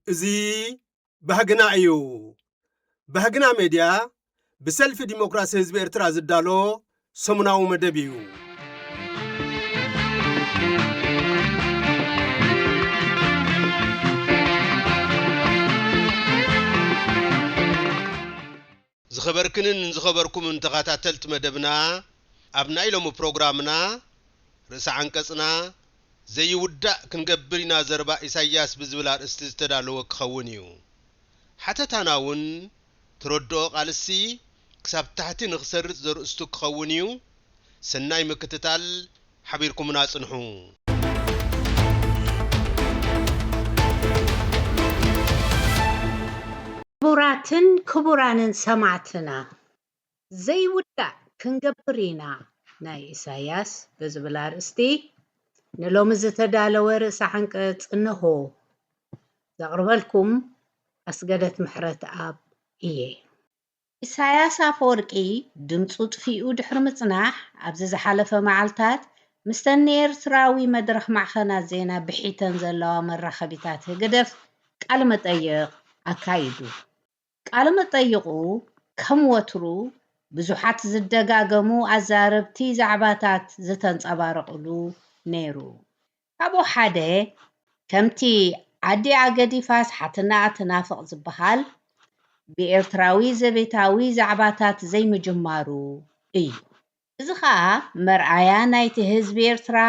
زي بهجنا أيو بهجنا ميديا بسلف ديمقراسي حزب إرترا زدالو سمناو مدبيو ዝኸበርኩምን ተኸታተልት መደብና ኣብና ኢሎም ፕሮግራምና ርእሰ አንቀጽና ዘይውዳእ ክንገብርና ዘርባ ኢሳያስ ብዝብል አርእስቲ ዝተዳለወ ክኸውን እዩ ሓተታናውን ትረድኦ ቃልሲ ክሳብ ታሕቲ ንኽሰርጽ ዘርእስቱ ክኸውን እዩ ሰናይ ምክትታል ሓቢርኩምና ጽንሑ ክቡራንን ሰማዕትና ዘይውዳእ ክንገብርና ናይ ኢሳያስ ብዝብል አርእስቲ ንሎሚ ዝተዳለወ ርእሰ አንቀጽ እንሆ ዘቕርበልኩም ኣስገደት ምሕረት ኣብ እየ ኢሳያስ አፈወርቂ ድምፁ ጥፊኡ ድሕሪ ምጽናሕ ኣብዚ ዝሓለፈ መዓልታት ምስተን ኤርትራዊ መድረኽ ማዕኸናት ዜና ብሒተን ዘለዋ መራኸቢታት ህግደፍ ቃለ መጠይቕ ኣካይዱ ቃለ መጠይቁ ከም ወትሩ ብዙሓት ዝደጋገሙ ኣዛረብቲ ዛዕባታት ዝተንጸባረቑሉ ነይሩ ካብኡ ሓደ ከምቲ ዓዲ ኣገዲፋስ ሓትና ኣትናፍቕ ዝበሃል ብኤርትራዊ ዘቤታዊ ዛዕባታት ዘይምጅማሩ እዩ እዚ ኸኣ መርኣያ ናይቲ ህዝቢ ኤርትራ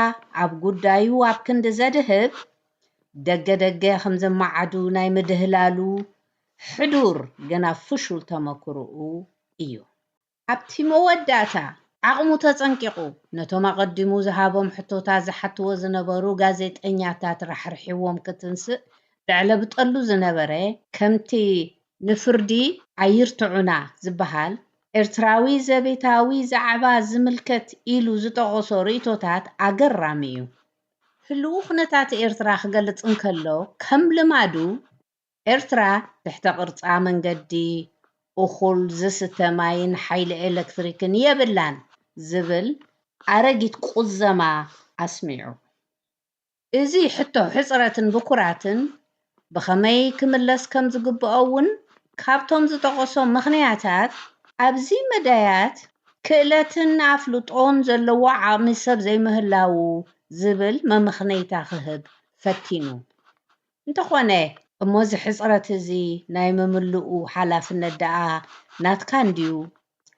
ኣብ ጉዳዩ ኣብ ክንዲ ዘድህብ ደገ ከም ዘማዓዱ ናይ ምድህላሉ ሕዱር ገና ፍሹል ተመክርኡ እዩ ኣብቲ መወዳእታ ዓቕሙ ተጸንቂቑ ነቶም ኣቐዲሙ ዝሃቦም ሕቶታት ዝሓትዎ ዝነበሩ ጋዜጠኛታት ራሕርሒዎም ክትንስእ ዘዕለብጠሉ ዝነበረ ከምቲ ንፍርዲ ኣይርትዑና ዝበሃል ኤርትራዊ ዘቤታዊ ዛዕባ ዝምልከት ኢሉ ዝጠቐሶ ርእቶታት ኣገራሚ እዩ ህልው ኩነታት ኤርትራ ክገልጽ እንከሎ ከም ልማዱ ኤርትራ ትሕተ ቅርጻ መንገዲ እኹል ዝስተ ማይን ሓይሊ ኤሌክትሪክን የብላን ዝብል ኣረጊት ቁዘማ ኣስሚዑ እዚ ሕቶ ሕፅረትን ብኩራትን ብኸመይ ክምለስ ከም ዝግብኦ እውን ካብቶም ዝጠቐሶም ምኽንያታት ኣብዚ መዳያት ክእለትን ኣፍልጦን ዘለዎ ዓቕሚ ሰብ ዘይምህላው ዝብል መምኽነይታ ክህብ ፈቲኑ እንተኾነ እሞዚ ሕፅረት እዚ ናይ ምምልኡ ሓላፍነት ደኣ ናትካ እንድዩ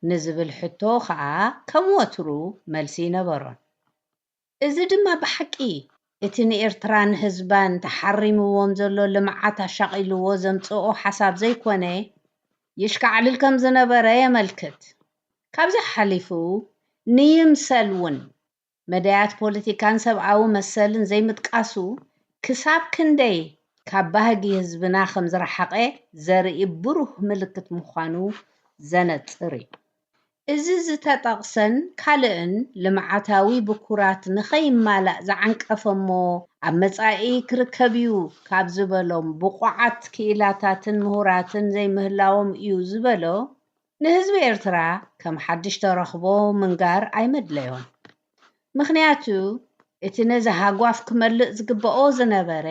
ንዝብል ሕቶ ከዓ ከም ወትሩ መልሲ ነበሮን እዚ ድማ ብሓቂ እቲ ንኤርትራን ህዝባን ተሓሪምዎም ዘሎ ልምዓት ኣሻቒልዎ ዘምጽኦ ሓሳብ ዘይኮነ ይሽካዕልል ከም ዝነበረ የመልክት ካብዚ ሓሊፉ ንይምሰል እውን መዳያት ፖለቲካን ሰብኣዊ መሰልን ዘይምጥቃሱ ክሳብ ክንደይ ካብ ባህጊ ህዝብና ከም ዝረሓቐ ዘርኢ ብሩህ ምልክት ምዃኑ ዘነጽር እዩ እዚ ዝተጠቕሰን ካልእን ልምዓታዊ ብኩራት ንኸይማላእ ዝዓንቀፈሞ ኣብ መጻኢ ክርከብ እዩ ካብ ዝበሎም ብቑዓት ክኢላታትን ምሁራትን ዘይምህላዎም እዩ ዝበሎ ንህዝቢ ኤርትራ ከም ሓድሽ ተረኽቦ ምንጋር ኣይመድለዮን ምኽንያቱ እቲ ነዚ ሃጓፍ ክመልእ ዝግብኦ ዝነበረ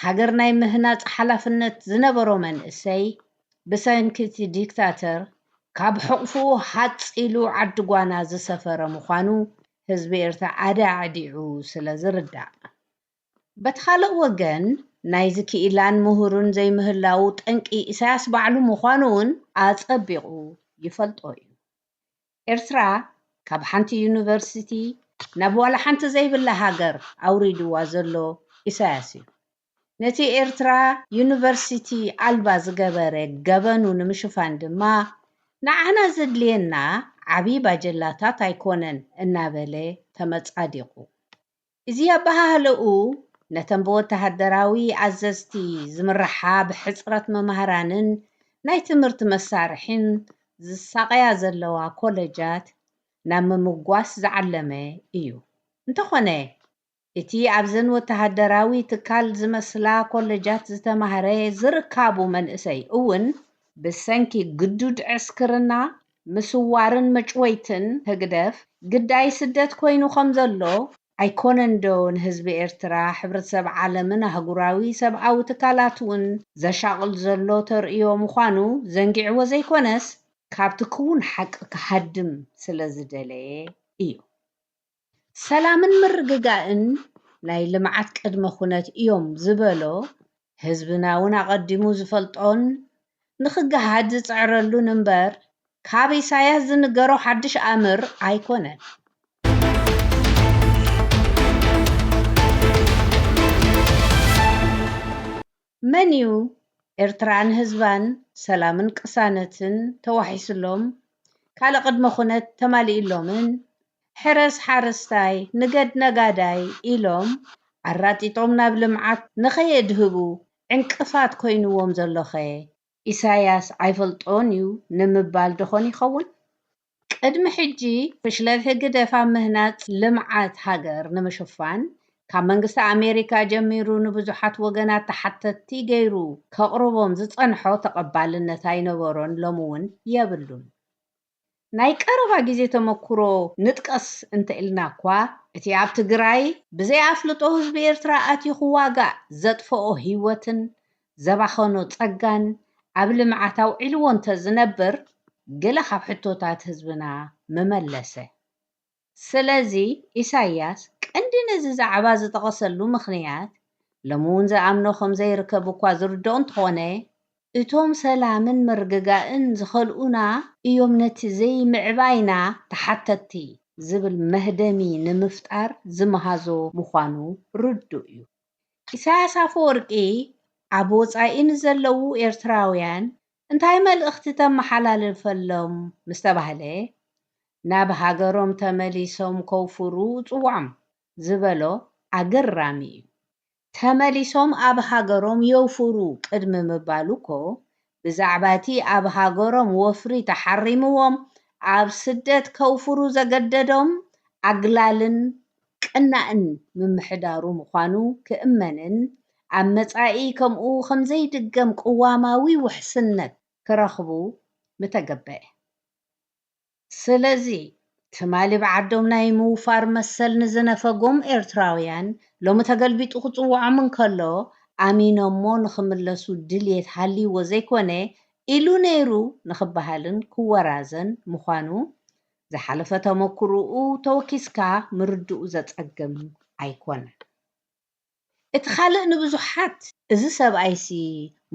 ሃገር ናይ ምህናፅ ሓላፍነት ዝነበሮ መንእሰይ ብሰንኪቲ ዲክታተር ካብ ሕቑፉ ሓፂሉ ዓዲ ጓና ዝሰፈረ ምዃኑ ህዝቢ ኤርትራ ኣዳዕዲዑ ስለ ዝርዳእ በቲ ካልእ ወገን ናይዚ ክኢላን ምሁርን ዘይምህላው ጠንቂ ኢሳያስ ባዕሉ ምዃኑ እውን ኣጸቢቑ ይፈልጦ እዩ ኤርትራ ካብ ሓንቲ ዩኒቨርሲቲ ናብ ዋላ ሓንቲ ዘይብላ ሃገር ኣውሪድዋ ዘሎ ኢሳያስ እዩ ነቲ ኤርትራ ዩኒቨርሲቲ ኣልባ ዝገበረ ገበኑ ንምሽፋን ድማ ንዓና ዘድልየና ዓብይ ባጀላታት ኣይኮነን እናበለ ተመጻዲቑ እዚ ኣባሃልኡ ነተን ብወተሃደራዊ ኣዘዝቲ ዝምርሓ ብሕፅረት መምሃራንን ናይ ትምህርቲ መሳርሒን ዝሳቀያ ዘለዋ ኮሌጃት ናብ ምምጓስ ዝዓለመ እዩ እንተኾነ እቲ ኣብዘን ወተሃደራዊ ትካል ዝመስላ ኮሌጃት ዝተማሃረ ዝርካቡ መንእሰይ እውን ብሰንኪ ግዱድ ዕስክርና ምስዋርን መጭወይትን ህግደፍ ግዳይ ስደት ኮይኑ ከም ዘሎ ኣይኮነን ዶ ንህዝቢ ኤርትራ ሕብረተሰብ ዓለምን ኣህጉራዊ ሰብኣዊ ትካላት እውን ዘሻቕል ዘሎ ተርእዮ ምዃኑ ዘንጊዕዎ ዘይኮነስ ካብቲ ክውን ሓቂ ክሃድም ስለ ዝደለየ እዩ። ሰላምን ምርግጋእን ናይ ልምዓት ቅድመ ኩነት እዮም ዝበሎ ህዝብና እውን ኣቐዲሙ ዝፈልጦን ንኽገሃድ ዝፅዕረሉን እምበር ካብ ኢሳያስ ዝንገሮ ሓድሽ ኣምር ኣይኮነን። መን እዩ ኤርትራን ህዝባን ሰላምን ቅሳነትን ተዋሒስሎም ካልእ ቅድመ ኩነት ተማሊኡሎምን ሕረስ ሓረስታይ ንገድ ነጋዳይ ኢሎም ኣራጢጦም ናብ ልምዓት ንኸየድህቡ ዕንቅፋት ኮይንዎም ዘሎኸ ኢሳያስ ኣይፈልጦን እዩ ንምባል ድኾን ይኸውን? ቅድሚ ሕጂ ፍሽለት ሕጊ ደፋ ምህናፅ ልምዓት ሃገር ንምሽፋን ካብ መንግስቲ ኣሜሪካ ጀሚሩ ንብዙሓት ወገናት ተሓተቲ ገይሩ ከቕርቦም ዝፀንሖ ተቐባልነት ኣይነበሮን ሎሚ እውን የብሉን። ናይ ቀረባ ግዜ ተመክሮ ንጥቀስ እንተኢልና እኳ እቲ ኣብ ትግራይ ብዘይ ኣፍልጦ ህዝቢ ኤርትራ ኣትዩ ክዋጋእ ዘጥፍኦ ሂወትን ዘባኸኖ ፀጋን ኣብ ልምዓት ኣውዒልዎ እንተዝነብር ገለ ካብ ሕቶታት ህዝብና መመለሰ። ስለዚ ኢሳያስ ቀንዲ ነዚ ዛዕባ ዝጠቐሰሉ ምኽንያት ሎሚ እውን ዝኣምኖ ከምዘይርከብ እኳ ዝርድኦ እንተኾነ እቶም ሰላምን ምርግጋእን ዝኸልኡና እዮም ነቲ ዘይምዕባይና ተሓተቲ ዝብል መህደሚ ንምፍጣር ዝመሃዞ ምዃኑ ርዱእ እዩ። ኢሳያስ ኣፈወርቂ ኣብ ወፃኢ ንዘለዉ ኤርትራውያን እንታይ መልእኽቲ ተመሓላልፈሎም ምስ ተባህለ ናብ ሃገሮም ተመሊሶም ከውፍሩ ጽዋዕም ዝበሎ ኣገራሚ እዩ። ተመሊሶም ኣብ ሃገሮም የውፍሩ ቅድሚ ምባሉ እኮ ብዛዕባ እቲ ኣብ ሃገሮም ወፍሪ ተሓሪምዎም ኣብ ስደት ከውፍሩ ዘገደዶም ኣግላልን ቅናእን ምምሕዳሩ ምዃኑ ክእመንን ኣብ መጻኢ ከምኡ ከምዘይድገም ቅዋማዊ ውሕስነት ክረኽቡ ምተገበአ። ስለዚ ትማሊ ብዓዶም ናይ ምውፋር መሰል ንዝነፈጎም ኤርትራውያን ሎሚ ተገልቢጡ ክፅውዖም እንከሎ ኣሚኖሞ ንኽምለሱ ድልየት ሃልይዎ ዘይኮነ ኢሉ ነይሩ ንኽበሃልን ክወራዘን ምዃኑ ዝሓለፈ ተመክርኡ ተወኪስካ ምርድኡ ዘፀግም ኣይኮነን። እቲ ካልእ ንብዙሓት እዚ ሰብኣይሲ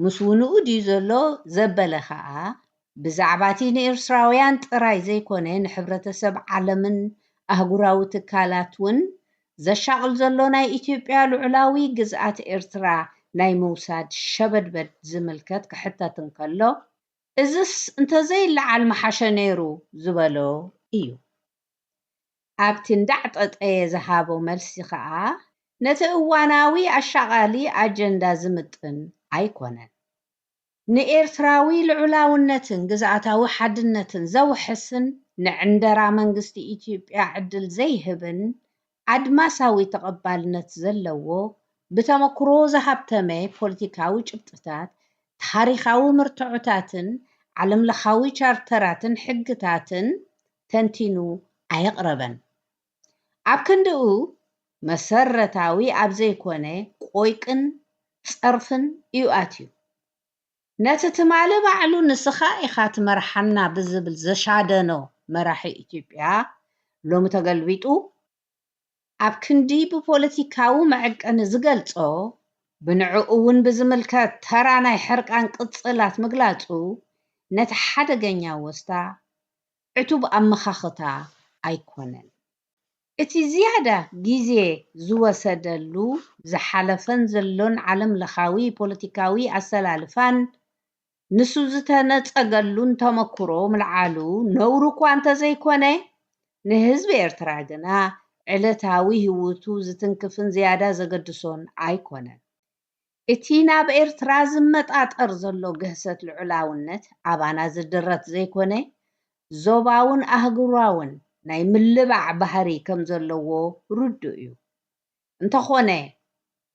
ምስ ውንኡ ድዩ ዘሎ ዘበለ ከዓ ብዛዕባ እቲ ንኤርትራውያን ጥራይ ዘይኮነ ንሕብረተሰብ ዓለምን ኣህጉራዊ ትካላት እውን ዘሻቕል ዘሎ ናይ ኢትዮጵያ ልዑላዊ ግዝኣት ኤርትራ ናይ ምውሳድ ሸበድበድ ዝምልከት ክሕተት እንከሎ እዝስ እንተዘይለዓል መሓሸ ነይሩ ዝበሎ እዩ። ኣብቲ እንዳዕጠጠየ ዝሃቦ መልሲ ከዓ ነቲ እዋናዊ ኣሻቓሊ ኣጀንዳ ዝምጥን ኣይኮነን። ንኤርትራዊ ልዑላውነትን ግዝኣታዊ ሓድነትን ዘውሕስን ንዕንደራ መንግስቲ ኢትዮጵያ ዕድል ዘይህብን ኣድማሳዊ ተቐባልነት ዘለዎ ብተመክሮ ዝሃብተመ ፖለቲካዊ ጭብጥታት ታሪኻዊ ምርትዑታትን ዓለምለኻዊ ቻርተራትን ሕግታትን ተንቲኑ ኣየቕረበን። ኣብ ክንድኡ መሰረታዊ ኣብ ዘይኮነ ቆይቅን ፀርፍን እዩ ኣትዩ። ነቲ ትማሊ ባዕሉ ንስኻ ኢኻ ትመርሓና ብዝብል ዘሻደኖ መራሒ ኢትዮጵያ ሎሚ ተገልቢጡ ኣብ ክንዲ ብፖለቲካዊ መዐቀኒ ዝገልጾ ብንዕኡ እውን ብዝምልከት ተራ ናይ ሕርቃን ቅፅላት ምግላፁ ነቲ ሓደገኛ ወስታ ዕቱብ ኣመኻኽታ ኣይኮነን። እቲ ዝያዳ ግዜ ዝወሰደሉ ዝሓለፈን ዘሎን ዓለም ለኻዊ ፖለቲካዊ ኣሰላልፋን ንሱ ዝተነፀገሉን ተመክሮ ምልዓሉ ነውሩ እኳ እንተዘይኮነ ንህዝቢ ኤርትራ ግና ዕለታዊ ህይወቱ ዝትንክፍን ዝያዳ ዘገድሶን ኣይኮነን። እቲ ናብ ኤርትራ ዝመጣጠር ዘሎ ግህሰት ልዑላውነት ኣባና ዝድረት ዘይኮነ ዞባውን ኣህጉራውን ናይ ምልባዕ ባህሪ ከም ዘለዎ ርዱእ እዩ። እንተኾነ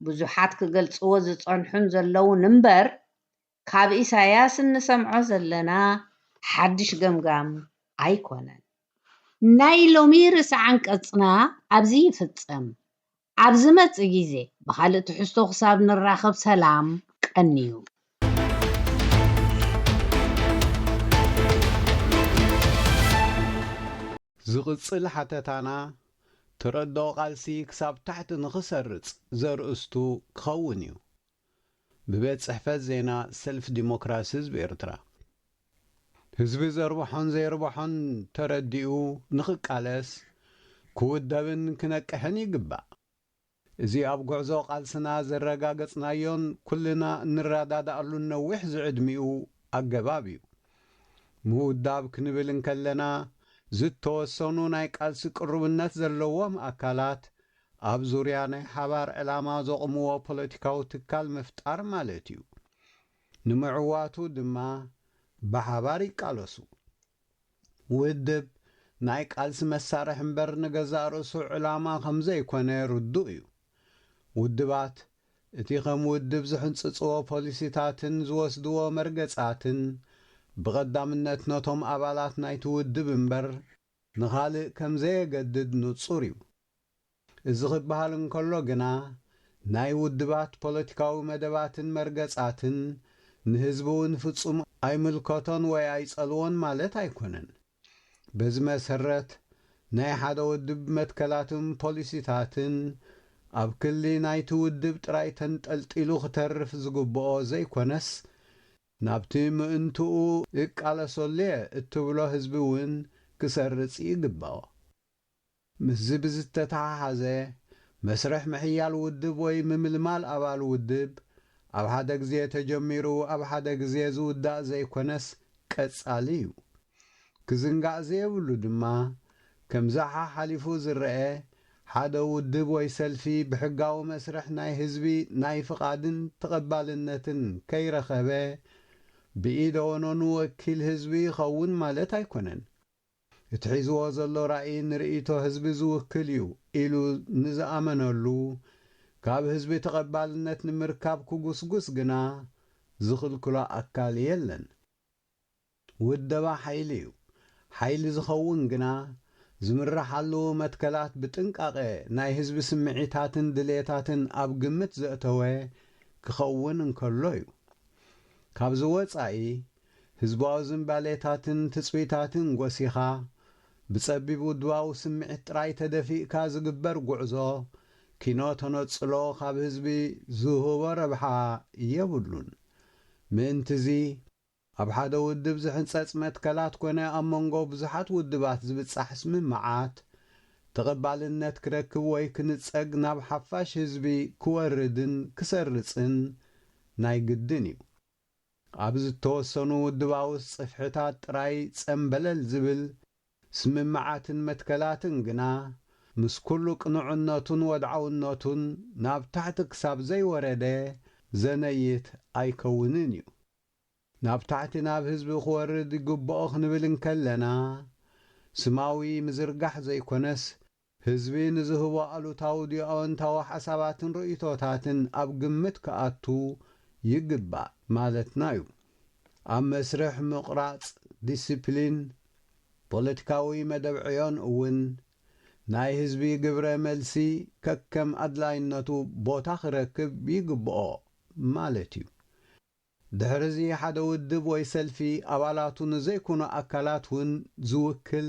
ብዙሓት ክገልጽዎ ዝጸንሑን ዘለውን እምበር ካብ ኢሳያስ እንሰምዖ ዘለና ሓድሽ ገምጋም ኣይኮነን። ናይ ሎሚ ርእሲ አንቀጽና ኣብዚ ይፍጸም። ኣብ ዝመጽእ ግዜ ብኻልእ ትሕዝቶ ክሳብ ንራኸብ ሰላም ቀንዩ። ዝቕጽል ሓተታና ተረድኦ ቃልሲ ክሳብ ታሕቲ ንኽሰርጽ ዘርእስቱ ክኸውን እዩ። ብቤት ጽሕፈት ዜና ሰልፊ ዲሞክራሲ ህዝቢ ኤርትራ ህዝቢ ዘርብሖን ዘይርብሖን ተረዲኡ ንኽቃለስ ክውደብን ክነቅሕን ይግባእ። እዚ ኣብ ጉዕዞ ቃልስና ዘረጋገጽናዮን ኩልና እንረዳዳእሉን ነዊሕ ዝዕድሚኡ ኣገባብ እዩ። ምውዳብ ክንብል እንከለና ዝተወሰኑ ናይ ቃልሲ ቅርብነት ዘለዎም ኣካላት ኣብ ዙርያ ናይ ሓባር ዕላማ ዘቕምዎ ፖለቲካዊ ትካል ምፍጣር ማለት እዩ። ንምዕዋቱ ድማ ብሓባር ይቃለሱ። ውድብ ናይ ቃልሲ መሳርሒ እምበር ንገዛእ ርእሱ ዕላማ ከም ዘይኮነ ርዱእ እዩ። ውድባት እቲ ከም ውድብ ዝሕንጽጽዎ ፖሊሲታትን ዝወስድዎ መርገጻትን ብቐዳምነት ነቶም ኣባላት ናይቲ ውድብ እምበር ንኻልእ ከም ዘየገድድ ንጹር እዩ። እዚ ክበሃል እንከሎ ግና ናይ ውድባት ፖለቲካዊ መደባትን መርገጻትን ንህዝቢ እውን ፍጹም ኣይምልከቶን ወይ ኣይጸልዎን ማለት ኣይኮነን። በዚ መሰረት ናይ ሓደ ውድብ መትከላትን ፖሊሲታትን ኣብ ክሊ ናይቲ ውድብ ጥራይ ተንጠልጢሉ ክተርፍ ዝግብኦ ዘይኮነስ ናብቲ ምእንትኡ ይቃለሰሉየ እትብሎ ህዝቢ እውን ክሰርጽ ይግብኦ። ምስዚ ብዝተተሓሓዘ መስርሕ ምሕያል ውድብ ወይ ምምልማል ኣባል ውድብ ኣብ ሓደ ግዜ ተጀሚሩ ኣብ ሓደ ግዜ ዝውዳእ ዘይኮነስ ቀጻሊ እዩ። ክዝንጋዕ ዘየብሉ ድማ ከምዚ ሓሊፉ ዝርአ ሓደ ውድብ ወይ ሰልፊ ብሕጋዊ መስርሕ ናይ ህዝቢ ናይ ፍቓድን ተቐባልነትን ከይረኸበ ብኢደ ወነኑ ወኪል ህዝቢ ይኸውን ማለት ኣይኮነን። እቲ ሒዝዎ ዘሎ ራእይ ንርኢቶ ህዝቢ ዝውክል እዩ ኢሉ ንዝኣመነሉ ካብ ህዝቢ ተቐባልነት ንምርካብ ክጉስጉስ ግና ዝኽልክሎ ኣካል የለን። ውደባ ሓይሊ እዩ። ሓይሊ ዝኸውን ግና ዝምራሓሉ መትከላት ብጥንቃቐ ናይ ህዝቢ ስምዒታትን ድሌታትን ኣብ ግምት ዘእተወ ክኸውን እንከሎ እዩ። ካብዚ ወጻኢ ህዝባዊ ዝምባሌታትን ትጽቢታትን ጐሲኻ ብጸቢብ ውድባዊ ስምዒት ጥራይ ተደፊእካ ዝግበር ጉዕዞ ኪኖ ተነጽሎ ካብ ህዝቢ ዝህቦ ረብሓ የብሉን። ምእንትዚ ኣብ ሓደ ውድብ ዝሕንጸጽ መትከላት ኮነ ኣብ መንጎ ብዙሓት ውድባት ዝብጻሕ ስምምዓት ተቐባልነት ክረክብ ወይ ክንጸግ ናብ ሓፋሽ ህዝቢ ክወርድን ክሰርጽን ናይ ግድን እዩ። ኣብ ዝተወሰኑ ውድባዊ ጽፍሕታት ጥራይ ጸምበለል ዝብል ስምምዓትን መትከላትን ግና ምስ ኩሉ ቅንዕነቱን ወድዓውነቱን ናብ ታሕቲ ክሳብ ዘይወረደ ዘነይት ኣይከውንን እዩ። ናብ ታሕቲ ናብ ህዝቢ ክወርድ ይግብኦ ክንብል እንከለና ስማዊ ምዝርጋሕ ዘይኮነስ ህዝቢ ንዝህቦ ኣሉታዊ ድዩ ኣወንታዊ ሓሳባትን ርእይቶታትን ኣብ ግምት ክኣቱ ይግባእ ማለትና እዩ። ኣብ መስርሕ ምቕራጽ ዲስፕሊን ፖለቲካዊ መደብዕዮን እውን ናይ ህዝቢ ግብረ መልሲ ከከም ኣድላይነቱ ቦታ ክረክብ ይግብኦ ማለት እዩ። ድሕሪዚ ሓደ ውድብ ወይ ሰልፊ ኣባላቱ ንዘይኮኑ ኣካላት እውን ዝውክል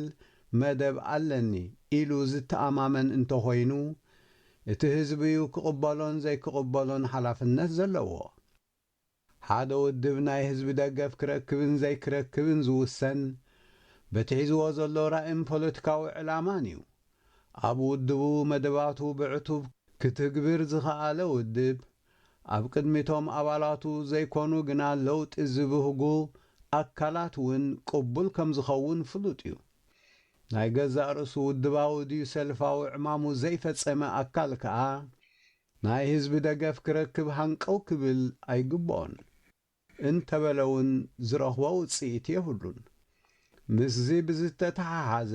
መደብ ኣለኒ ኢሉ ዝተኣማመን እንተኾይኑ እቲ ህዝቢ እዩ ክቕበሎን ዘይክቕበሎን ሓላፍነት ዘለዎ። ሓደ ውድብ ናይ ህዝቢ ደገፍ ክረክብን ዘይክረክብን ዝውሰን በቲ ሒዝዎ ዘሎ ራእይን ፖለቲካዊ ዕላማን እዩ። ኣብ ውድቡ መደባቱ ብዕቱብ ክትግብር ዝኸኣለ ውድብ ኣብ ቅድሚቶም ኣባላቱ ዘይኮኑ ግና ለውጢ ዝብህጉ ኣካላት እውን ቅቡል ከም ዝኸውን ፍሉጥ እዩ። ናይ ገዛእ ርእሱ ውድባዊ ድዩ ሰልፋዊ ዕማሙ ዘይፈጸመ ኣካል ከዓ ናይ ህዝቢ ደገፍ ክረክብ ሃንቀው ክብል ኣይግብኦን። እንተበለውን ዝረኽቦ ውፅኢት የብሉን። ምስዚ ብዝተተሓሓዘ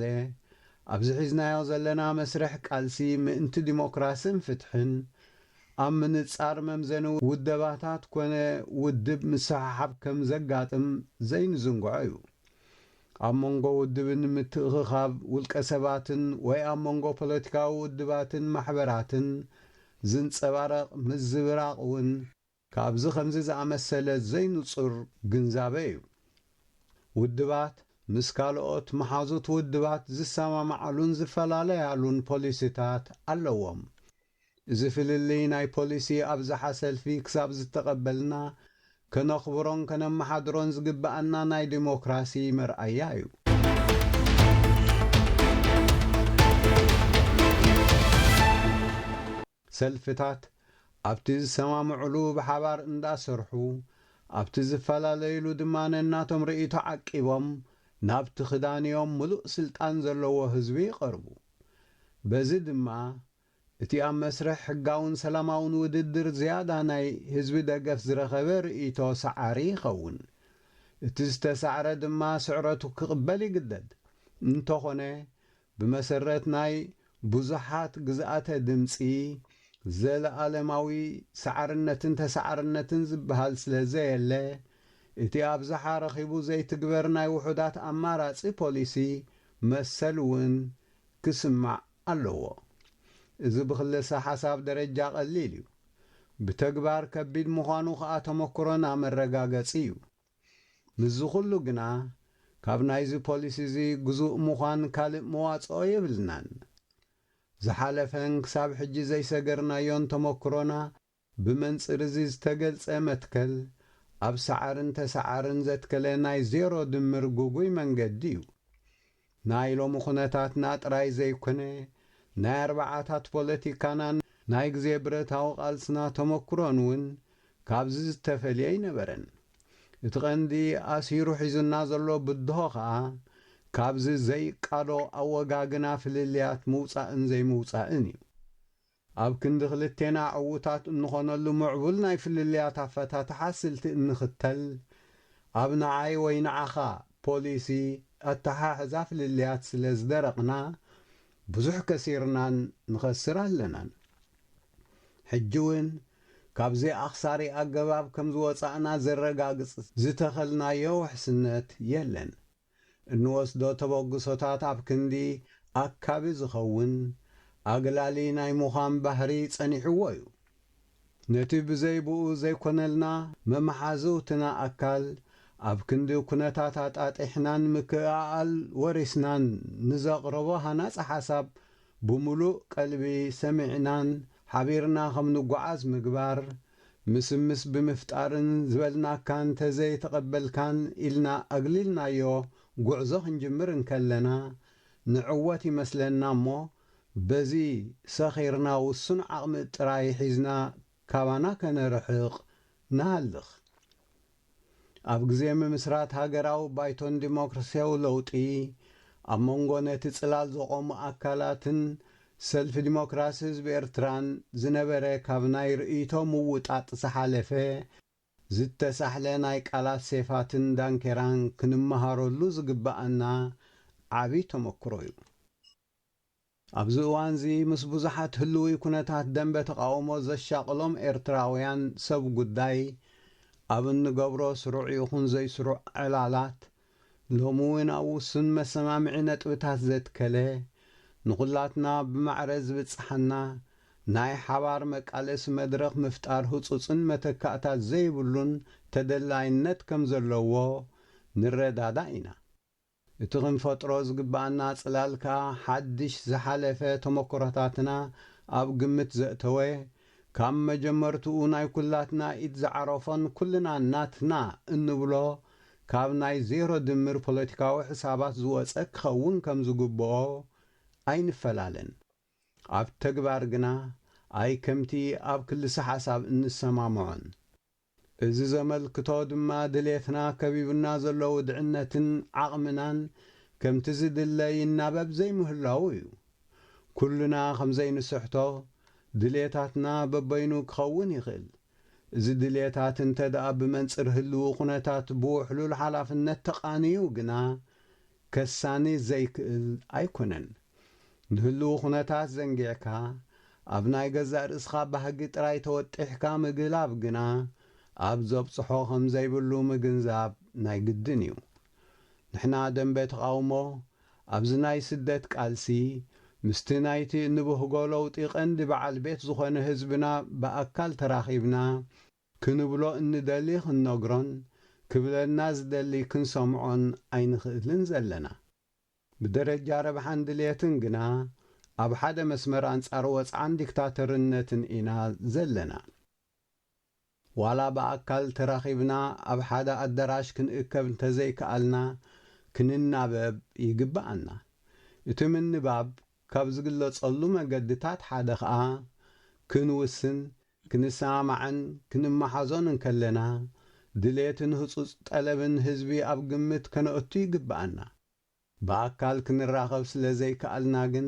ኣብዚ ሒዝናዮ ዘለና መስርሕ ቃልሲ ምእንቲ ዲሞክራስን ፍትሕን ኣብ ምንጻር መምዘኒ ውደባታት ኮነ ውድብ ምስሕሓብ ከም ዘጋጥም ዘይንዝንግዖ እዩ። ኣብ መንጎ ውድብን ምትእኽኻብ ውልቀ ሰባትን ወይ ኣብ መንጎ ፖለቲካዊ ውድባትን ማሕበራትን ዝንጸባረቕ ምዝብራቕ እውን ካብዚ ከምዚ ዝኣመሰለ ዘይንጹር ግንዛበ እዩ። ውድባት ምስ ካልኦት መሓዙት ውድባት ዝሰማማዓሉን ዝፈላለያሉን ፖሊሲታት ኣለዎም። እዚ ፍልልይ ናይ ፖሊሲ ኣብዝሓ ሰልፊ ክሳብ ዝተቐበልና ከነኽብሮን ከነመሓድሮን ዝግብኣና ናይ ዲሞክራሲ መርኣያ እዩ። ሰልፍታት ኣብቲ ዝሰማምዕሉ ብሓባር እንዳሰርሑ ኣብቲ ዝፈላለዩሉ ድማ ነናቶም ርእይቶ ዓቂቦም ናብቲ ክዳንዮም ምሉእ ስልጣን ዘለዎ ህዝቢ ይቐርቡ። በዚ ድማ እቲ ኣብ መስርሕ ሕጋውን ሰላማውን ውድድር ዝያዳ ናይ ህዝቢ ደገፍ ዝረኸበ ርእይቶ ሰዓሪ ይኸውን። እቲ ዝተሳዕረ ድማ ስዕረቱ ክቕበል ይግደድ። እንተኾነ ብመሰረት ናይ ብዙሓት ግዝኣተ ድምፂ ዘለኣለማዊ ሰዓርነትን ተሰዓርነትን ዝበሃል ስለ ዘየለ እቲ ኣብዝሓ ረኺቡ ዘይትግበር ናይ ውሑዳት ኣማራፂ ፖሊሲ መሰል እውን ክስማዕ ኣለዎ። እዚ ብክልሳ ሓሳብ ደረጃ ቀሊል እዩ፣ ብተግባር ከቢድ ምዃኑ ከዓ ተመክሮና መረጋገፂ እዩ። ምዝ ኩሉ ግና ካብ ናይዚ ፖሊሲ እዚ ግዙእ ምዃን ካልእ መዋፅኦ የብልናን። ዝሓለፈን ክሳብ ሕጂ ዘይሰገርናዮን ተመክሮና ብመንፅር እዚ ዝተገልጸ መትከል ኣብ ሰዓርን ተሰዓርን ዘትከለ ናይ ዜሮ ድምር ጉጉይ መንገዲ እዩ። ናይ ሎሚ ኩነታትና ጥራይ ዘይኮነ ናይ ኣርባዓታት ፖለቲካናን ናይ ግዜ ብረታዊ ቃልስና ተመክሮን እውን ካብዚ ዝተፈልየ ይነበረን። እቲ ቀንዲ ኣሲሩ ሒዙና ዘሎ ብድሆ ከዓ ካብዚ ዘይቃዶ ኣወጋግና ፍልልያት ምውፃእን ዘይምውፃእን እዩ። ኣብ ክንዲ ክልቴና ዕዉታት እንኾነሉ ምዕቡል ናይ ፍልልያት ኣፈታትሓ ስልቲ እንኽተል ኣብ ንዓይ ወይ ንዓኻ ፖሊሲ ኣተሓሕዛ ፍልልያት ስለ ዝደረቕና ብዙሕ ከሲርናን ንኸስር ኣለናን። ሕጂ እውን ካብዚ ኣኽሳሪ ኣገባብ ከም ዝወፃእና ዘረጋግጽ ዝተኸልናዮ ውሕስነት የለን። እንወስዶ ተበግሶታት ኣብ ክንዲ ኣካቢ ዝኸውን ኣግላሊ ናይ ምዃን ባህሪ ጸኒሕዎ እዩ። ነቲ ብዘይብኡ ዘይኮነልና መመሓዝውትና ኣካል ኣብ ክንዲ ኩነታት ኣጣጢሕናን ምክኣል ወሪስናን ንዘቕረቦ ሃናፂ ሓሳብ ብምሉእ ቀልቢ ሰሚዕናን ሓቢርና ከም ንጓዓዝ ምግባር ምስምስ ብምፍጣርን ዝበልናካ እንተዘይተቐበልካን ኢልና ኣግሊልናዮ ጉዕዞ ክንጅምር እንከለና ንዕወት ይመስለና እሞ በዚ ሰኺርና ውሱን ዓቕሚ ጥራይ ሒዝና ካባና ከነርሕቕ ንሃልኽ። ኣብ ግዜ ምምስራት ሃገራዊ ባይቶን ዲሞክራስያዊ ለውጢ ኣብ መንጎ ነቲ ጽላል ዘቖሙ ኣካላትን ሰልፊ ዲሞክራሲ ህዝቢ ኤርትራን ዝነበረ ካብ ናይ ርእይቶ ምውጣጥ ዝሓለፈ ዝተሳሕለ ናይ ቃላት ሴፋትን ዳንኬራን ክንመሃረሉ ዝግባአና ዓብይ ተመክሮ እዩ። ኣብዚ እዋን እዚ ምስ ብዙሓት ህልውይ ኩነታት ደንበ ተቃውሞ ዘሻቕሎም ኤርትራውያን ሰብ ጉዳይ ኣብ እንገብሮ ስሩዕ ይኹን ዘይስሩዕ ዕላላት ሎሚ እውን ኣብ ውሱን መሰማምዒ ነጥብታት ዘትከለ ንኹላትና ብማዕረ ዝብፅሓና ናይ ሓባር መቃለሲ መድረኽ ምፍጣር ህፁፅን መተካእታት ዘይብሉን ተደላይነት ከም ዘለዎ ንረዳዳ ኢና። እቲ ክንፈጥሮ ዝግባአና ጽላል ከዓ ሓድሽ ዝሓለፈ ተመክሮታትና ኣብ ግምት ዘእተወ ካብ መጀመርትኡ ናይ ኩላትና ኢድ ዝዓረፎን ኩልና ናትና እንብሎ ካብ ናይ ዜሮ ድምር ፖለቲካዊ ሕሳባት ዝወፀ ክኸውን ከም ዝግብኦ ኣይንፈላለን። ኣብ ተግባር ግና ኣይ ከምቲ ኣብ ክልሲ ሓሳብ እንሰማምዖን። እዚ ዘመልክቶ ድማ ድሌትና ከቢብና ዘሎ ውድዕነትን ዓቕምናን ከምቲ ዝድለ ይናበብ ዘይምህላው እዩ። ኩሉና ከምዘይንስሕቶ ድሌታትና በበይኑ ክኸውን ይኽእል። እዚ ድሌታት እንተ ደኣ ብመንፅር ህልው ኩነታት ብውሕሉል ሓላፍነት ተቓንዩ ግና ከሳኒ ዘይክእል ኣይኮነን። ንህልው ኩነታት ዘንጊዕካ ኣብ ናይ ገዛእ ርእስኻ ባህጊ ጥራይ ተወጢሕካ ምግላብ ግና ኣብ ዘብፅሖ ከም ዘይብሉ ምግንዛብ ናይ ግድን እዩ። ንሕና ደንበ ተቃውሞ ኣብዚ ናይ ስደት ቃልሲ ምስቲ ናይቲ ንብህጎ ለውጢ ቀንዲ በዓል ቤት ዝኾነ ህዝብና ብኣካል ተራኺብና ክንብሎ እንደሊ ክንነግሮን ክብለና ዝደሊ ክንሰምዖን ኣይንኽእልን ዘለና ብደረጃ ረብሓን ድልየትን ግና ኣብ ሓደ መስመር ኣንጻር ወፅዓን ዲክታተርነትን ኢና ዘለና ዋላ ብኣካል ተራኺብና ኣብ ሓደ ኣዳራሽ ክንእከብ እንተዘይከኣልና ክንናበብ ይግባአና እቲ ምንባብ ካብ ዝግለጸሉ መገድታት ሓደ ኸኣ ክንውስን ክንሰማዕን ክንመሓዞን እንከለና ድልየትን ህጹጽ ጠለብን ህዝቢ ኣብ ግምት ከነእቱ ይግባአና ብኣካል ክንራኸብ ስለ ዘይከኣልና ግን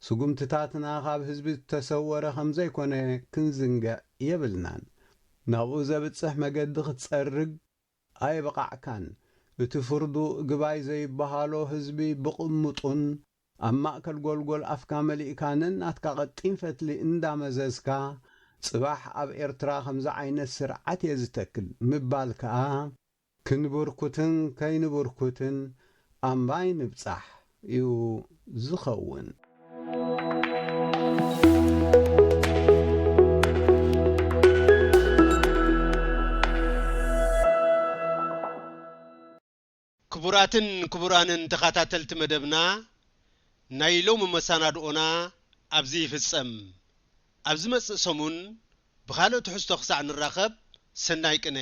ስጉምትታትና ካብ ህዝቢ ተሰወረ ከም ዘይኮነ ክንዝንግዕ የብልናን ናብኡ ዘብጽሕ መገዲ ክትጸርግ ኣይበቓዕካን እቲ ፍርዱ ግባይ ዘይበሃሎ ህዝቢ ብቕሙጡን ኣብ ማእከል ጎልጎል ኣፍካ መሊእካንን ናትካ ቐጢን ፈትሊ እንዳመዘዝካ ጽባሕ ኣብ ኤርትራ ከምዚ ዓይነት ስርዓት እየ ዝተክል ምባል ከዓ ክንብርኩትን ከይንብርኩትን ኣምባይ ንብጻሕ እዩ ዝኸውን ክቡራትን ክቡራንን ተኸታተልቲ መደብና ናይ ሎሚ መሰናድኦና ኣብዚ ይፍጸም ኣብዚ መጽእ ሰሙን ብኻልኦት ትሕዝቶ ክሳዕ ንራኸብ ሰናይ ቅነ